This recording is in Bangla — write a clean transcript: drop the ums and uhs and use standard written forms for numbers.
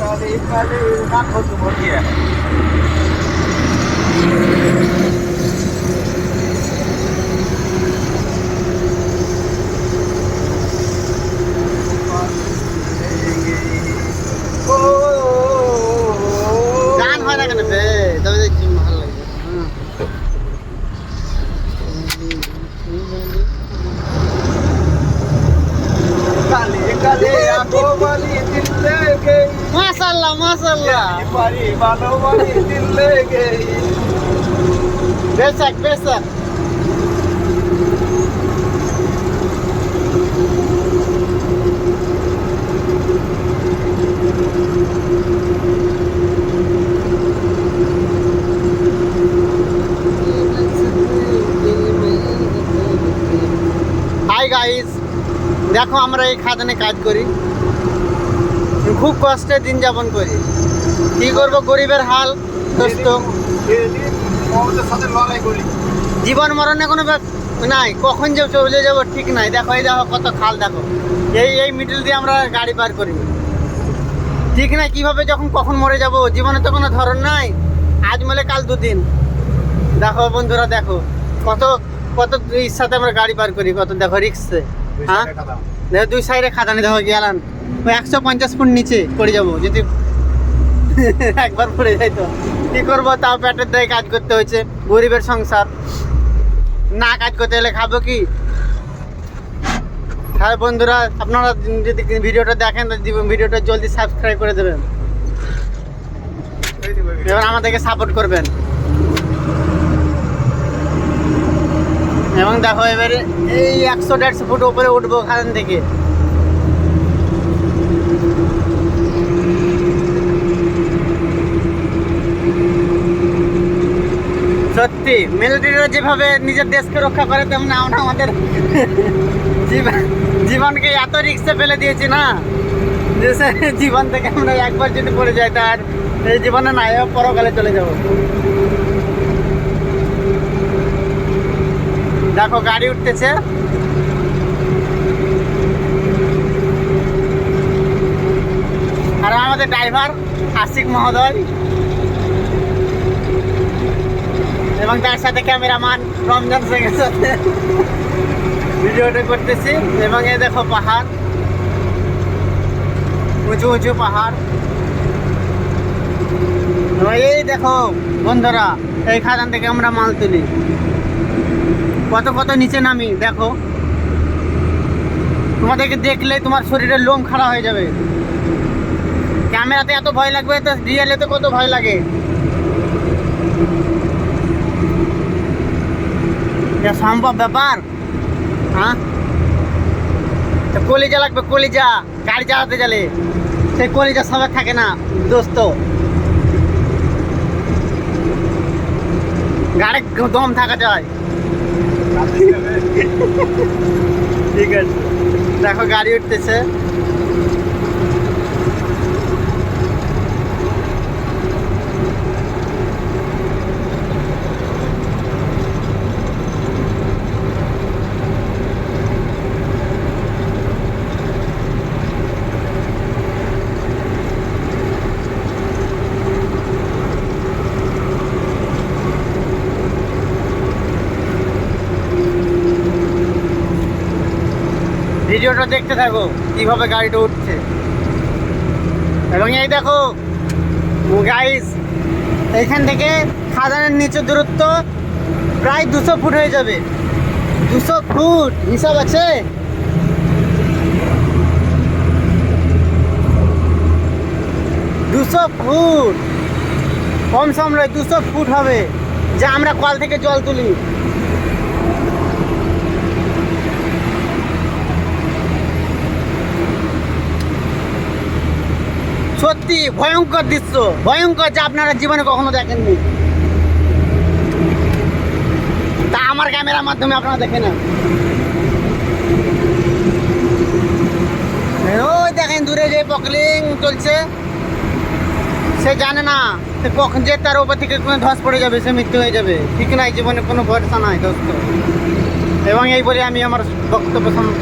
কালে কালে না কত বলিয়া গান হয় না কেন বে তবে দেখছি ভালো লাগে কালে কালে আগো বলি দিল লেগে মাশাআল্লাহ মাশাআল্লাহ পারি ভালো বলি দিল লেগে বেশক বেশক হাই গাইস দেখো আমরা এই খাদানে কাজ করি খুব কষ্টে দিন যাপন করি কি করবো গরিবের হাল দোস্ত মমতার সাথে লড়াই করি জীবন মরণে কোনো নাই কখন যে চলে যাবো ঠিক নাই দেখো এই দেখো কত খাল দেখো এই মিডল দিয়ে আমরা গাড়ি পার করি ঠিক নাই কিভাবে যখন কখন মরে যাব জীবনে তো কোনো ধরন নাই আজ মলে কাল দুদিন দেখো বন্ধুরা দেখো কত কত ইচ্ছাতে আমরা গাড়ি পার করি কত দেখো রিক্সে হ্যাঁ দেখো দুই সাইডে খাদানি দেখো গেলাম ওই 150 ফুট নিচে পড়ে যাবো যদি একবার পড়ে যাই তো কি করবো তাও পেটের দায়ে কাজ করতে হয়েছে গরিবের সংসার না কাজ করতে হলে খাবো কি হ্যাঁ বন্ধুরা আপনারা যদি ভিডিওটা দেখেন তো ভিডিওটা জলদি সাবস্ক্রাইব করে দেবেন এবার আমাদেরকে সাপোর্ট করবেন এবং দেখো এবারে এই 100-150 ফুট উপরে উঠবো খাদান থেকে সত্যি মিলিটারিরা যেভাবে নিজের দেশকে রক্ষা করে তেমন আমরা আমাদের জীবনকে এত রিস্কে ফেলে দিয়েছি না যে জীবন থেকে আমরা একবার যদি পড়ে যাই তার এই জীবনে নাই পরকালে চলে যাব দেখো গাড়ি উঠতেছে আর আমাদের ড্রাইভার আশিক মহোদয় এবং তার সাথে ক্যামেরাম্যান রমজান সিংয়ের সাথে ভিডিওটা করতেছি এবং এই দেখো পাহাড় উঁচু উঁচু পাহাড় এই দেখো বন্ধুরা এই খাদান থেকে আমরা মাল তুলি কত কত নিচে নামি দেখো তোমাদেরকে দেখলে তোমার শরীরের লোম খাড়া হয়ে যাবে ক্যামেরাতে এত ভয় লাগবে তো রিয়েলে তো কত ভয় লাগে সম্ভব ব্যাপার হ্যাঁ তো কলিজা লাগবে কলিজা গাড়ি চালাতে গেলে সেই কলিজা সবাই থাকে না দোস্ত গাড়ি দম থাকা যায় ঠিক আছে দেখো গাড়ি উঠতেছে ভিডিওটা দেখতে থাকো কিভাবে গাড়িটা উঠছে এবং এই দেখো গাইস এখান থেকে খাদানের নিচে দূরত্ব প্রায় 200 ফুট হয়ে যাবে 200 ফুট হিসাব আছে ফুট কম সম নয় 200 ফুট হবে যা আমরা কল থেকে জল তুলি সত্যি ভয়ঙ্কর দৃশ্য ভয়ঙ্কর যা আপনারা জীবনে কখনো দেখেননি তা আমার ক্যামেরার মাধ্যমে আপনারা দেখে না ওই দেখেন দূরে যে পকলিং চলছে সে জানে না কখন যে তার উপর থেকে কোনো ধস পড়ে যাবে সে মৃত্যু হয়ে যাবে ঠিক নাই জীবনে কোনো ভরসা নাই দোস্ত এবং এই বলে আমি আমার বক্তব্য